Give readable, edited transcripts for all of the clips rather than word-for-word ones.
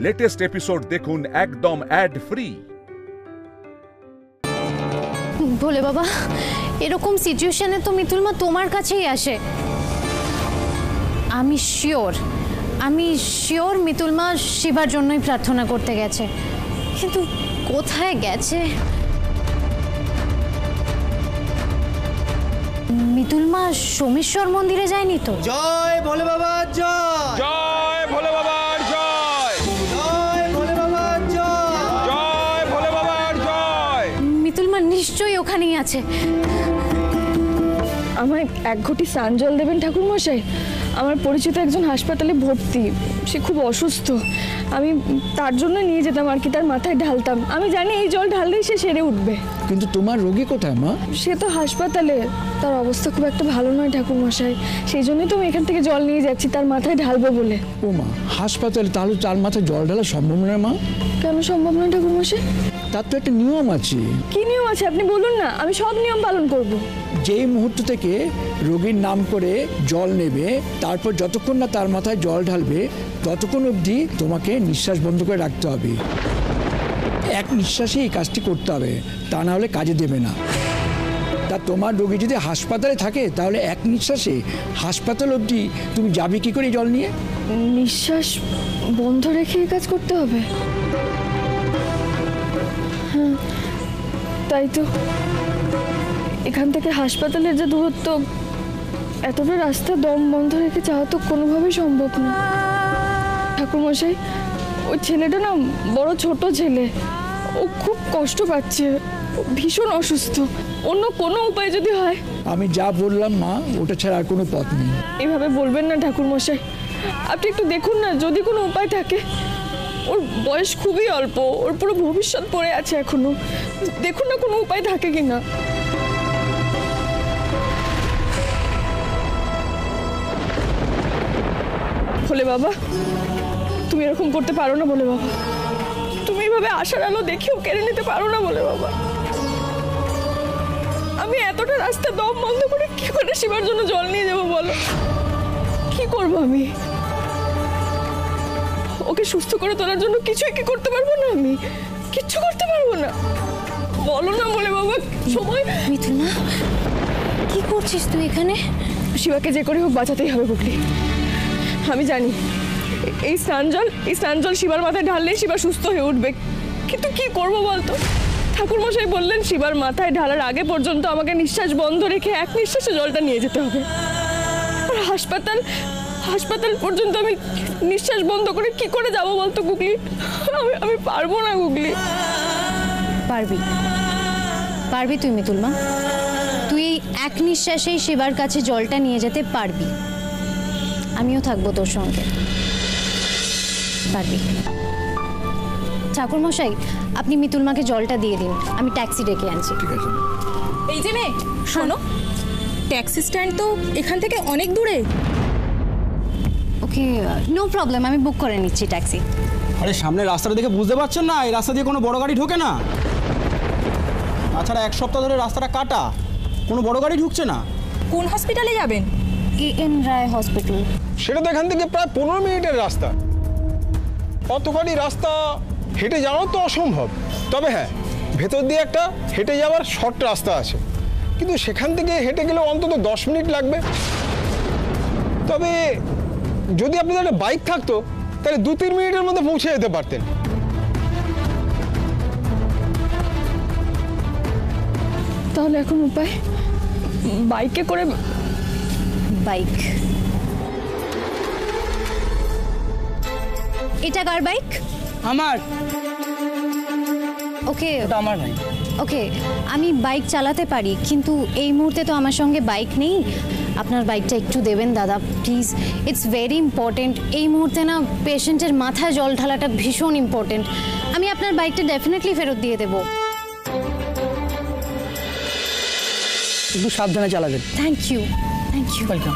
Latest episode দেখুন একদম add free. ভোলে বাবা, এরকম সিচুয়েশনে তো মিতুল মা তোমার কাছেই আসে। আমি শিওর মিতুল মা শিবার জন্যই প্রার্থনা করতে গেছে, কিন্তু কোথায় গেছে? মিতুল মা সোমেশ্বর মন্দিরে যায়নি তো? জয় ভোলে বাবা জয়, জয় ভোলে বাবার জয়, জয় ভোলে বাবা জয়, জয় ভোলে বাবার জয়। মিতুল মা নিশ্চয়ই ওখানেই আছে। আমায় এক ঘটি স্নান জল দেবেন ঠাকুর মশাই। আমার পরিচিত একজন হাসপাতালে ভর্তি, সে খুব অসুস্থ। আমি তার জন্য নিয়ে যেতাম আর কি, তার মাথায় ঢালতাম। আমি জানি এই জল ঢাললেই সে সেরে উঠবে। কিন্তু তোমার রোগী কোথায় মা? সে তো হাসপাতালে, তার অবস্থা খুব একটা ভালো নয় ঠাকুর মশাই। সেই জন্যই তো আমি এখান থেকে জল নিয়ে যাচ্ছি তার মাথায় ঢালবো বলে। ও মা, হাসপাতালে তাহলে তার মাথায় জল ঢালা সম্ভব নয় মা? কেন সম্ভব নয় ঠাকুর মশাই? তার তো একটা নিয়ম আছে। কি নিয়ম আছে আপনি বলুন না, আমি সব নিয়ম পালন করব। যেই মুহূর্ত থেকে রোগীর নাম করে জল নেবে, তারপর যতক্ষণ না তার মাথায় জল ঢালবে ততক্ষণ অবধি তোমাকে নিঃশ্বাস বন্ধ করে রাখতে হবে। এক নিঃশ্বাসে এই কাজটি করতে হবে, তা না হলে কাজে দেবে না। তা তোমার রোগী যদি হাসপাতালে থাকে তাহলে এক নিঃশ্বাসে হাসপাতাল অবধি তুমি যাবে কি করে জল নিয়ে? নিঃশ্বাস বন্ধ রেখে এই কাজ করতে হবে? হ্যাঁ তাই তো। এখান থেকে হাসপাতালের যে দূরত্ব, এতটা রাস্তা দম বন্ধ রেখে যাওয়া তো কোনোভাবেই সম্ভব না। ঠাকুরমশাই, ওই ছেলেটা না বড় ছোট ছেলে, ও খুব কষ্ট পাচ্ছে, ভীষণ অসুস্থ। অন্য কোনো উপায় যদি হয়। আমি যা বললাম মা, ওটা ছাড়া আর কোনো পথ নেই। এভাবে বলবেন না ঠাকুরমশাই, আপনি একটু দেখুন না যদি কোনো উপায় থাকে। ওর বয়স খুবই অল্প, ওর পুরো ভবিষ্যৎ পড়ে আছে এখনো। দেখুন না কোনো উপায় থাকে কিনা। ভোলে বাবা, তুমি এরকম করতে পারো না বলে বাবা। তুমি এইভাবে আশার আলো দেখেও কেড়ে নিতে পারো না বলে বাবা। আমি এতটা রাস্তা দম বন্ধ করে কি করে শিবার জন্য জল নিয়ে যাবো বলো? কি করব আমি? ওকে সুস্থ করে তোলার জন্য কিছুই কি করতে পারবো না? আমি কিচ্ছু করতে পারবো না? বলো না বলে বাবা। সময় মিতুল মা, কি করছিস তুই এখানে? শিবাকে যে করে হোক বাঁচাতেই হবে বুকলি। আমি জানি এই স্নান জল শিবার মাথায় ঢাললেই শিবা সুস্থ হয়ে উঠবে, কিন্তু কি করব বলতো? ঠাকুর মশাই বললেন শিবার মাথায় ঢালার আগে পর্যন্ত আমাকে নিঃশ্বাস বন্ধ রেখে এক নিঃশ্বাসে জলটা নিয়ে যেতে হবে। আর হাসপাতাল পর্যন্ত আমি নিঃশ্বাস বন্ধ করে কি করে যাব বলতো গুগলি? আমি পারবো না গুগলি। পারবি তুই মিতুল মা, তুই এক নিঃশ্বাসেই শিবার কাছে জলটা নিয়ে যেতে পারবি। আমিও থাকবো তোর সঙ্গে, পারবি। ঠাকুর মশাই, আপনি মিতুল মাকে জলটা দিয়ে দিন, আমি ট্যাক্সি ডেকে আনছি। ঠিক আছে। এই যে মেয়ে শোনো, ট্যাক্সি স্ট্যান্ড তো এখান থেকে অনেক দূরে। ওকে, নো প্রবলেম, আমি বুক করে নিচ্ছি ট্যাক্সি। আরে সামনে রাস্তাটা দেখে বুঝতে পারছেন না এই রাস্তা দিয়ে কোনো বড় গাড়ি ঢোকে না। তাছাড়া এক সপ্তাহ ধরে রাস্তাটা কাটা, কোনো বড় গাড়ি ঢুকছে না। কোন হসপিটালে যাবেন? এন রায় হসপিটাল। সেটা তো এখান থেকে প্রায় 15 মিনিটের রাস্তা। অতখানি রাস্তা হেঁটে যাওয়া তো অসম্ভব। তবে হ্যাঁ, ভেতর দিয়ে একটা হেঁটে যাওয়ার শর্ট রাস্তা আছে, কিন্তু সেখান থেকে হেঁটে গেলে অন্তত 10 মিনিট লাগবে। তবে যদি আপনাদের একটা বাইক থাকতো তাহলে 2-3 মিনিটের মধ্যে পৌঁছে যেতে পারতেন। তাহলে এখন উপায়? বাইকে করে? বাইক? এটা কার বাইক? আমার। ওকে, এটা আমার ভাই। ওকে, আমি বাইক চালাতে পারি, কিন্তু এই মুহূর্তে তো আমার সঙ্গে বাইক নেই। আপনার বাইকটা একটু দেবেন দাদা প্লিজ, ইটস ভেরি ইম্পর্টেন্ট। এই মুহূর্তে না পেশেন্টের মাথায় জল ঢালাটা ভীষণ ইম্পর্টেন্ট। আমি আপনার বাইকটা ডেফিনেটলি ফেরত দিয়ে দেবো। একটু সাবধানে চালাবেন। Thank you. ওয়েলকাম।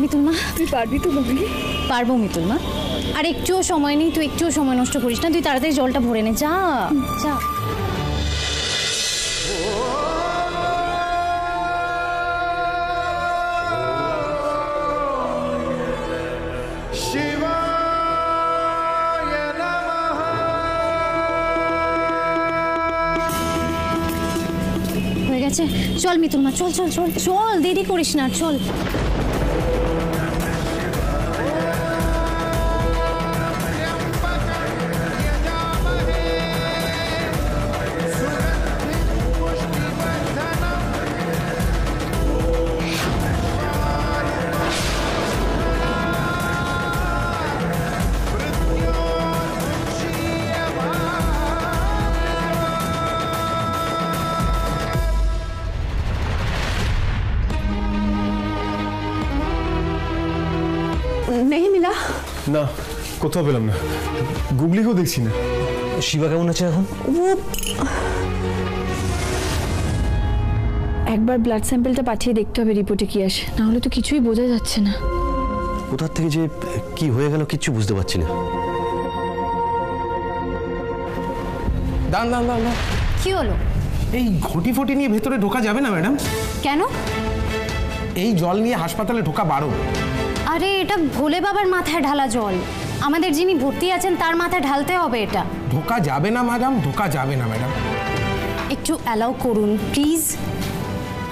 মিতুল মা, তুই পারবি তো বুবলি? পারবো মিতুল মা, আর একটুও সময় নেই, তুই একটুও সময় নষ্ট করিস না, তুই তাড়াতাড়ি জলটা ভরে নে, যা যা। শিবায় আছে, চল মিতুল মা, চল চল চল চল, দেরি করিস না, চল। নেই মিলা। না, কোথাও পেলাম না, গুগলিকেও দেখছি না। শিবা কেমন আছে এখন? একবার ব্লাড স্যাম্পলটা পাঠিয়ে দেখতে হবে রিপোর্টে কি আসে, না হলে তো কিছুই বোঝা যাচ্ছে না। কোথার থেকে যে কি হয়ে গেল কিচ্ছু বুঝতে পারছি না। দাঁড়ান, কি হলো? এই ঘটি ফটি নিয়ে ভেতরে ঢোকা যাবে না ম্যাডাম? কেন? এই জল নিয়ে হাসপাতালে ঢোকা বারণ। আরে এটা ভোলে বাবার মাথায় ঢালা জল, আমাদের যিনি ভর্তি আছেন তার মাথায় ঢালতে হবে এটা। ঢোকা যাবে না ম্যাডাম, ঢোকা যাবে না ম্যাডাম। একটু অ্যালাউ করুন প্লিজ।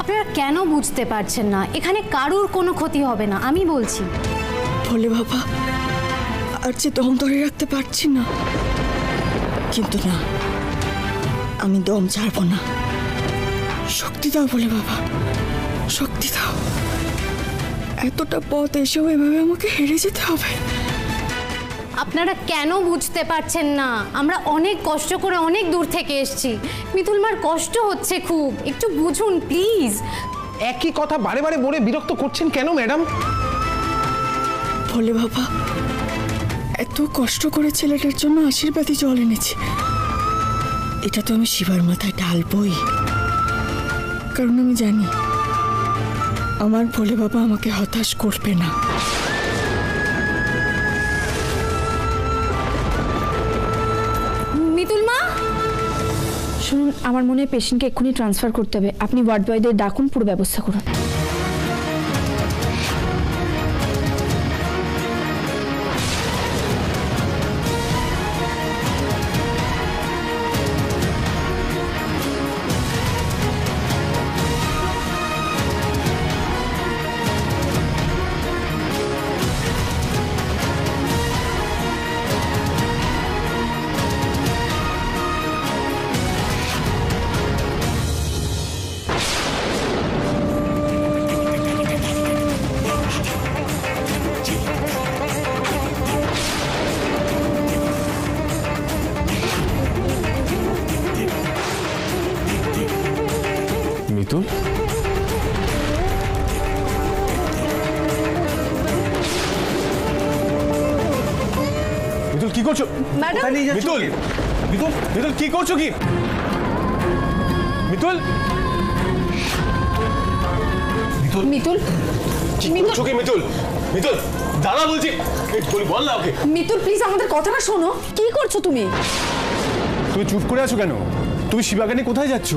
আপনারা কেন বুঝতে পারছেন না? এখানে কারুর কোনো ক্ষতি হবে না, আমি বলছি। ভোলে বাবা, আর যে দম ধরে রাখতে পারছি না, কিন্তু না, আমি দম ছাড়বো না। শক্তি দাও ভোলে বাবা, শক্তি দাও। এতটা পথ এসেও এভাবে আমাকে হেরে যেতে হবে? আপনারা কেন বুঝতে পারছেন না? আমরা অনেক কষ্ট করে অনেক দূর থেকে এসেছি, মিতুল মার কষ্ট হচ্ছে খুব, একটু বুঝুন প্লিজ। একই কথা বারে বারে বলে বিরক্ত করছেন কেন ম্যাডাম? ভোলে বাবা, এত কষ্ট করে ছেলেটার জন্য আশীর্বাদী জল এনেছি, এটা তো আমি শিবার মাথায় ঢালবই, কারণ আমি জানি আমার ভোলে বাবা আমাকে হতাশ করবে না। মিতুল মা, শুনুন, আমার মনে হয় পেশেন্টকে এক্ষুনি ট্রান্সফার করতে হবে। আপনি ওয়ার্ড বয়দের ডাকুন, পুরো ব্যবস্থা করুন। মিতুল, মিতুল কি করছো? ম্যাডাম, মিতুল, মিতুল, মিতুল কি করছো কি? মিতুল, মিতুল, মিতুল, কি মিতুল? মিতুল দাঁড়া বলছি, বল না ওকে। মিতুল প্লিজ আমাদের কথাটা শোনো। কি করছো তুমি? তুমি চুপ করে আছো কেন? তুমি শিবাকে নিয়ে কোথায় যাচ্ছ?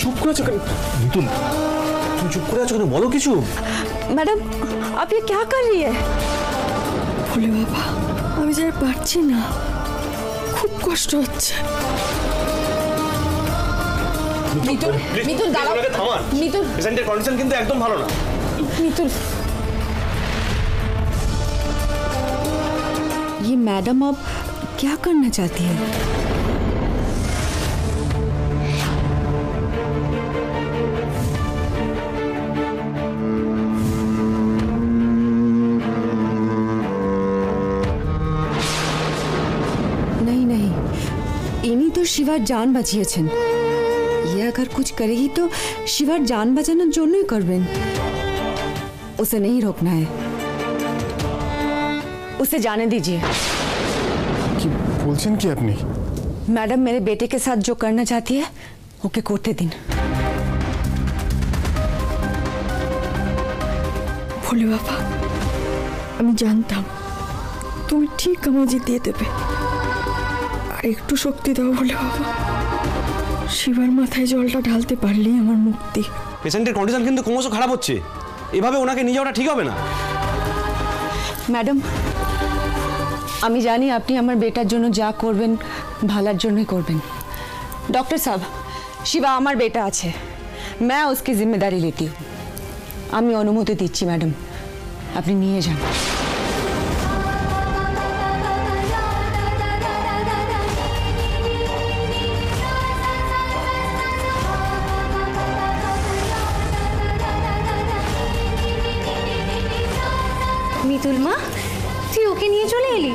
চুপ করে আছো কেন? মিতুল, তুমি চুপ করে আছো কেন? বলো কিছু। ম্যাডাম, आप ये क्या कर रही है? ভোলে বাবা, আমি যার পারছি না, খুব কষ্ট হচ্ছে। মিতুল, মিতুল দাঁড়াও, মিতুল, পেশেন্টের কন্ডিশন কিন্তু একদম ভালো না। मितुल, ये मैडम अब क्या करना चाहती है? नहीं नहीं, इन्हीं तो शिवार जान বাঁচিয়েছেন। ये अगर कुछ करेगी तो शिवार जान বাঁচানোর জন্যই করবেন। उसे नहीं रोकना है, उसे जाने दीजिए। কি বলছেন কি আপনি? मैडम मेरे बेटे के साथ जो करना चाहती है ओके করতে দিন। ভোলে বাবা, আমি জানতাম তুমি ঠিক আমায় জিতিয়ে দেবে। আর একটু শক্তি দাও ভোলে বাবা, শিবার মাথায় জলটা ঢালতে পারলেই আমার মুক্তি। পেশেন্টের কন্ডিশন কিন্তু ক্রমশ খারাপ হচ্ছে, এভাবে ওনাকে নিয়ে যাওয়াটা ঠিক হবে না। मैडम আমি জানি আপনি আমার বেটার জন্য যা করবেন ভালার জন্যই করবেন। डॉक्टर साहब, शिवा আমার বেটা আছে, मैं उसकी जिम्मेदारी लेती हूँ। আমি অনুমতি দিচ্ছি ম্যাডাম, আপনি নিয়ে যান। মিতুল মা, তুই ওকে নিয়ে চলে এলি?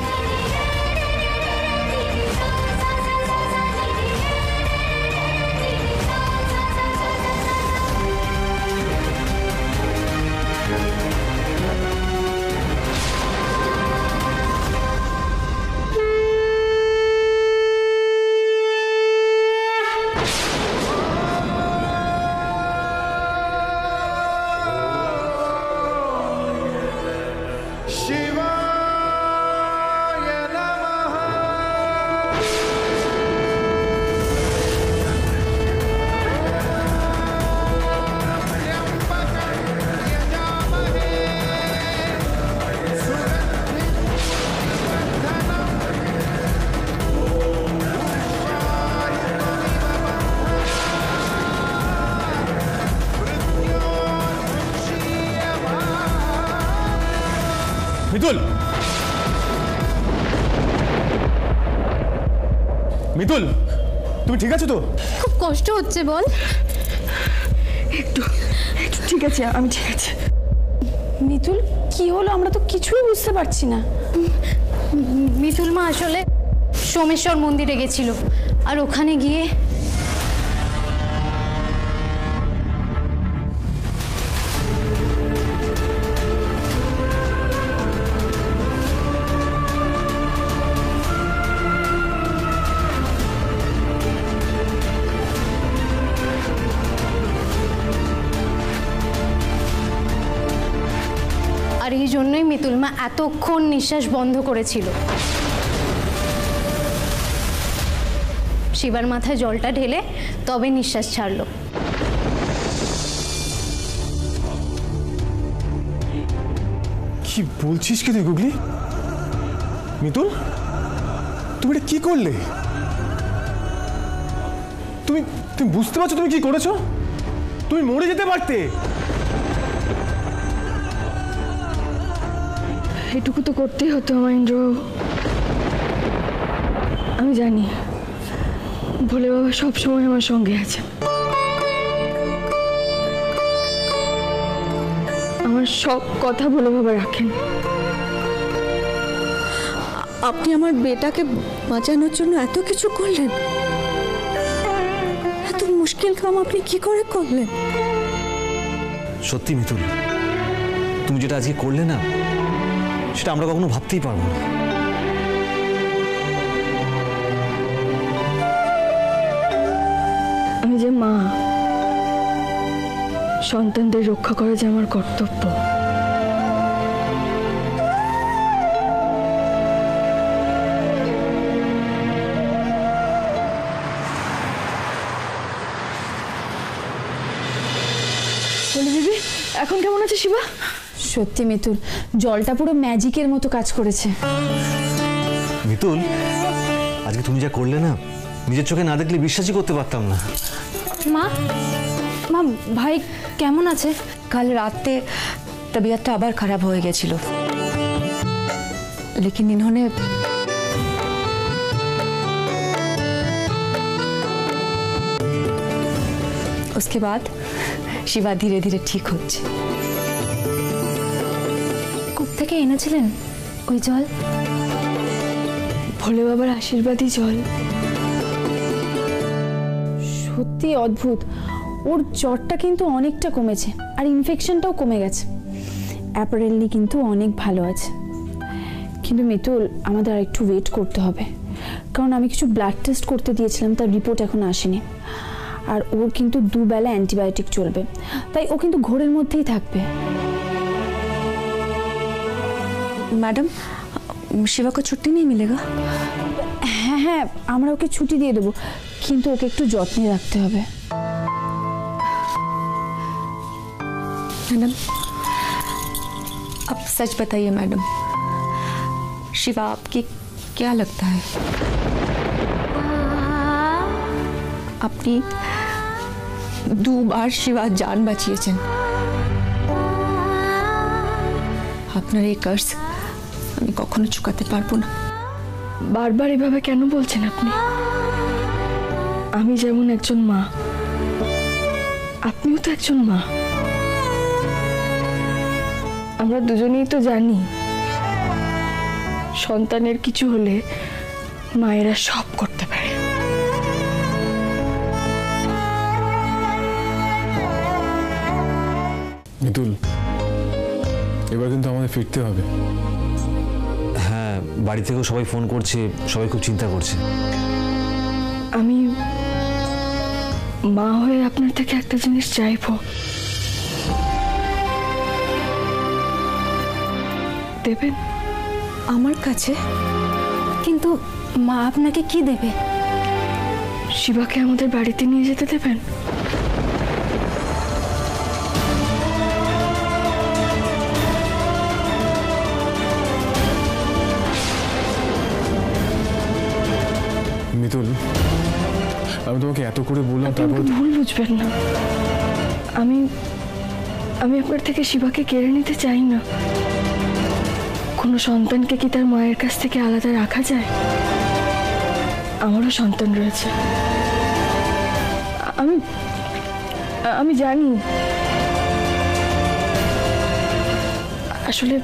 মিতুল, মিতুল, তুমি ঠিক আছো তো? খুব কষ্ট হচ্ছে বল। একটু ঠিক আছে, আমি ঠিক আছে। মিতুল, কি হলো? আমরা তো কিছুই বুঝতে পারছি না। মিতুল মা আসলে সোমেশ্বর মন্দিরে গেছিল, আর ওখানে গিয়ে আর এই জন্যই মিতুল মা এতক্ষণ নিঃশ্বাস বন্ধ করেছিল। শিবার মাথায় জলটা ঢেলে তবে নিঃশ্বাস ছাড়লো। কি বলছিস কি তুই গুগলি? মিতুল, তুমি এটা কি করলে? তুমি বুঝতে পারছো তুমি কি করেছো? তুমি মরে যেতে পারতে। এটুকু তো করতেই হতো মহেন্দ্র। আমি জানি ভোলে বাবা সবসময় আমার সঙ্গে আছে, আমার সব কথা ভোলে বাবা রাখেন। আপনি আমার বেটাকে বাঁচানোর জন্য এত কিছু করলেন, এত মুশকিল কাম আপনি কি করে করলেন? সত্যি মিতুল, তুমি যেটা আজকে করলে না, সেটা আমরা কখনো ভাবতেই পারবো না। আমি যে মা, সন্তানদের রক্ষা করা যে আমার কর্তব্য। বলি দিদি, এখন কেমন আছে শিবা? সত্যি মিতুল, জলটা পুরো ম্যাজিকের মতো কাজ করেছে। মিতুল, আজকে তুমি যা করলে না, নিজের চোখে না দেখলে বিশ্বাসই করতে পারতাম না। মা, মা ভাই কেমন আছে? কাল রাতে तबीयत আবার খারাপ হয়ে গেছিল, लेकिन इन्होंने उसके बाद शिवा धीरे धीरे ठीक হচ্ছে। কূপ থেকে এনেছিলেন ওই জল? ভোলে বাবার আশীর্বাদী জল। সত্যি অদ্ভুত, ওর জ্বরটা কিন্তু অনেকটা কমেছে, আর ইনফেকশনটাও কমে গেছে। অ্যাপারেন্টলি কিন্তু অনেক ভালো আছে। কিন্তু মিতুল, আমাদের আর একটু ওয়েট করতে হবে, কারণ আমি কিছু ব্লাড টেস্ট করতে দিয়েছিলাম, তার রিপোর্ট এখন আসেনি। আর ওর কিন্তু দুবেলা অ্যান্টিবায়োটিক চলবে, তাই ও কিন্তু ঘোরের মধ্যেই থাকবে। मैडम, शिवा को छुट्टी नहीं मिलेगा? হ্যাঁ হ্যাঁ, আমরা ওকে ছুটি দিয়ে দেবো, কিন্তু ওকে একটু যত্নে রাখতে হবে। मैडम, अब सच बताइए मैडम, शिवा आपकी क्या लगता है আপনি দুবার শিবা জান বাঁচিয়েছেন আপনার এই কার্স আমি কখনো চুকাতে পারবো না বারবার এভাবে কেন বলছেন আপনি আমি যেমন একজন মা আপনিও তো একজন মা আমরা দুজনেই তো জানি সন্তানের কিছু হলে মায়েরা সব করতে পারে মিতুল এবার কিন্তু আমাদের ফিরতে হবে হ্যাঁ বাড়ি থেকেও সবাই ফোন করছে সবাই খুব চিন্তা করছে আমি মা হয়ে আপনার থেকে একটা জিনিস চাইবো দেবেন আমার কাছে কিন্তু মা আপনাকে কি দেবে শিবাকে আমাদের বাড়িতে নিয়ে যেতে দেবেন মিতুল আমি তোমাকে এত করে বললাম তারপর ভুল বুঝবেন না আমি আপনার থেকে শিবাকে কেড়ে নিতে চাই না কোনো সন্তানকে কি তার মায়ের কাছ থেকে আলাদা রাখা যায় আমারও সন্তান রয়েছে আমি জানি আসলে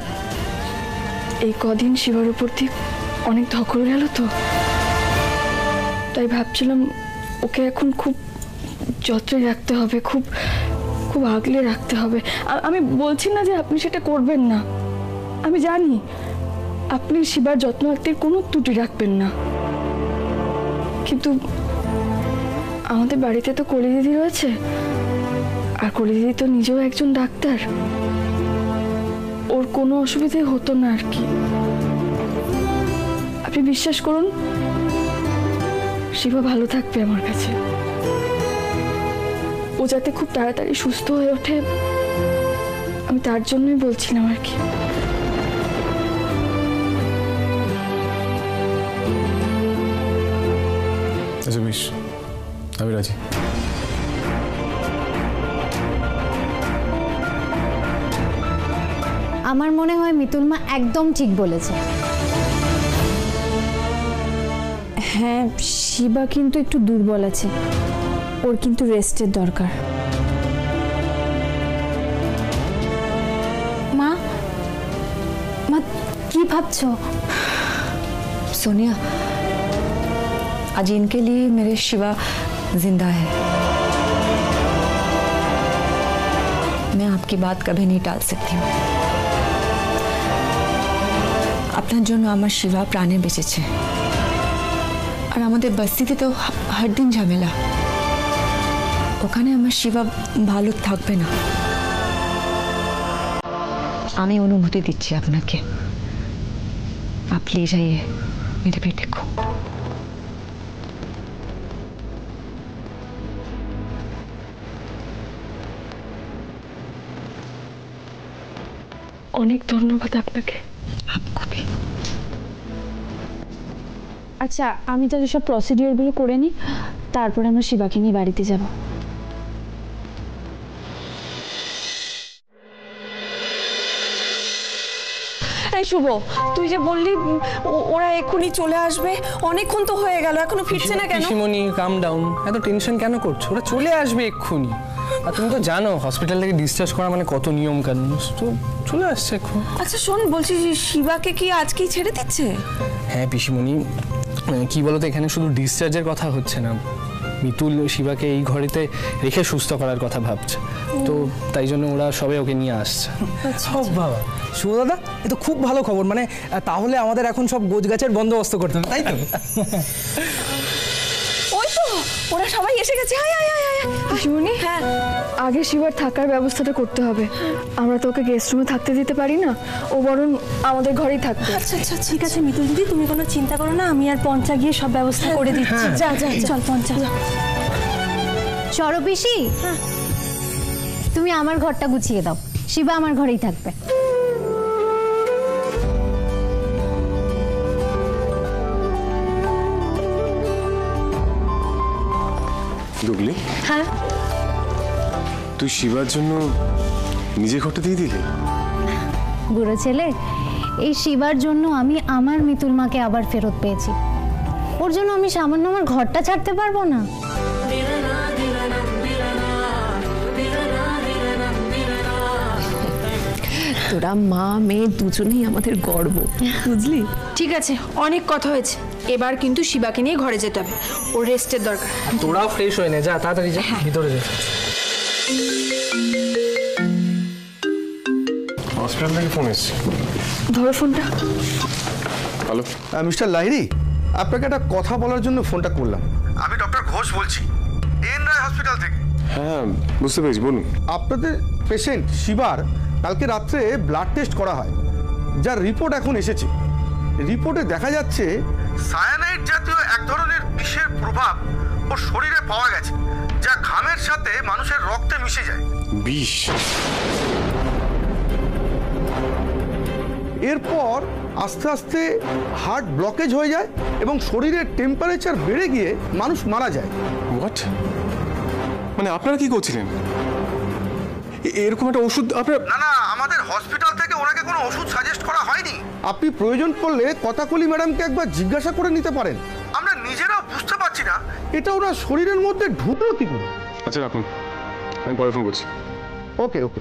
এই কদিন শিবার উপর দিয়ে অনেক ধকল গেল তো তাই ভাবছিলাম ওকে এখন খুব যত্নে রাখতে হবে খুব খুব আগলে রাখতে হবে আমি বলছি না যে আপনি সেটা করবেন না আমি জানি আপনি শিবার যত্নার্থীর কোনো ত্রুটি রাখবেন না কিন্তু আমাদের বাড়িতে তো কলি দিদি রয়েছে আর কলি দিদি তো নিজেও একজন ডাক্তার ওর কোনো অসুবিধে হতো না আর কি আপনি বিশ্বাস করুন শিবা ভালো থাকবে আমার কাছে ও যাতে খুব তাড়াতাড়ি সুস্থ হয়ে ওঠে আমি তার জন্যই বলছিলাম আর কি আচ্ছা বেশ আমি রাজি আমার মনে হয় মিতুল মা একদম ঠিক বলেছে হ্যাঁ শিবা কিন্তু একটু দুর্বল আছে ওর কিন্তু রেস্টের দরকার মা মা কি ভাবছো सोनिया आज इनके लिए मेरे शिवा जिंदा है मैं आपकी बात कभी नहीं टाल सकती हूँ আপনার জন্য আমার শিবা প্রাণে বেঁচেছে আর আমাদের বস্তিতে তো হর দিন ঝামেলা ওখানে আমার শিবা ভালো থাকবে না আমি অনুমতি দিচ্ছি আপনাকে आप ले जाइए मेरे बेटे को অনেক ধন্যবাদ আপনাকে आपको भी আচ্ছা আমি তাহলে সব প্রসিডিওরগুলো করে নিই তারপরে আমরা শিবাকে নিয়ে বাড়িতে যাব এই শুভ তুই যে বললি ওরা এক্ষুনি চলে আসবে অনেকক্ষণ তো হয়ে গেল এখনো ফিরছে না কেন পিসিমণি কাম ডাউন এত টেনশন কেন করছো ওরা চলে আসবে এক্ষুনি আর তুমি তো জানো হসপিটাল থেকে ডিসচার্জ করা মানে কত নিয়ম কানুন তো চলে আসছে এখন আচ্ছা শোন বলছি যে শিবাকে কি আজকেই ছেড়ে দিচ্ছে হ্যাঁ পিসিমণি কি বলতো এখানে শুধু ডিসচার্জের কথা হচ্ছে না মিতুল শিবাকে এই ঘরেতে রেখে সুস্থ করার কথা ভাবছে তো তাই জন্য ওরা সবাই ওকে নিয়ে আসছে ও বাবা শুভ দাদা এ তো খুব ভালো খবর মানে তাহলে আমাদের এখন সব গোছগাছের বন্দোবস্ত করতে হবে তাই তো ওই তো ওরা সবাই এসে গেছে আয় আয় আয় আয় শিবনী হ্যাঁ আগে শিবার থাকার ব্যবস্থাটা করতে হবে আমরা তো ওকে গেস্ট রুমে থাকতে দিতে পারি না ও বরং আমাদের ঘরেই থাকবে আচ্ছা আচ্ছা ঠিক আছে মিতুল দিদি তুমি কোনো চিন্তা করো না আমি আর পঞ্চা গিয়ে সব ব্যবস্থা করে দিচ্ছি যা যা চল পঞ্চা চলো পিসি তুমি আমার ঘরটা গুছিয়ে দাও শিবা আমার ঘরেই থাকবে দুগলি, হ্যাঁ তুই শিবার জন্য নিজে ঘরটা দিয়ে দিলি? বুড়ো ছেলে, এই শিবার জন্য আমি আমার মিতুল মাকে আবার ফেরত পেয়েছি। ওর জন্য আমি সামান্য আমার ঘরটা ছাড়তে পারবো না? তোরা মা মেয়ে দুজনেই আমাদের গর্ব, বুঝলি? ঠিক আছে, অনেক কথা হয়েছে, এবার কিন্তু শিবাকে নিয়ে ঘরে যেতে হবে, ওর রেস্টের দরকার। তোরাও ফ্রেশ হয়ে নে, যা তাড়াতাড়ি যা, ভিতরে যা। হসপিটাল থেকে ফোন এসেছে। ধরো ফোনটা। হ্যালো মিস্টার লাহিড়ী, আপনাকে একটা কথা বলার জন্য ফোনটা করলাম। আমি ডক্টর ঘোষ বলছি, এন রায় হসপিটাল থেকে। হ্যাঁ বুঝতে পেরেছি, বলুন। আপনাদের পেশেন্ট শিবার কালকে রাত্রে ব্লাড টেস্ট করা হয়, যার রিপোর্ট এখন এসেছে। রিপোর্টে দেখা যাচ্ছে সায়ানাইড জাতীয় এক ধরনের বিষের প্রভাব ওর শরীরে পাওয়া গেছে, যা ঘামের সাথে মানুষের রক্তে মিশে যায়। বিষ? এরপর আস্তে আস্তে হার্ট ব্লকেজ হয়ে যায় এবং শরীরের টেম্পারেচার বেড়ে গিয়ে মানুষ মারা যায়। হোয়াট? মানে আপনারা কি করছিলেন? এরকম একটা ওষুধ আপনার? না না, আমাদের হসপিটাল থেকে ওনাকে কোনো ওষুধ সাজেস্ট করা হয়নি। আপনি প্রয়োজন পড়লে কথাকলি ম্যাডামকে একবার জিজ্ঞাসা করে নিতে পারেন। আমরা নিজেরাও বুঝতে পারছি না এটা ওনার শরীরের মধ্যে ঢুকলো কি করে। আচ্ছা রাখুন, আমি পরে ফোন করছি। ওকে ওকে।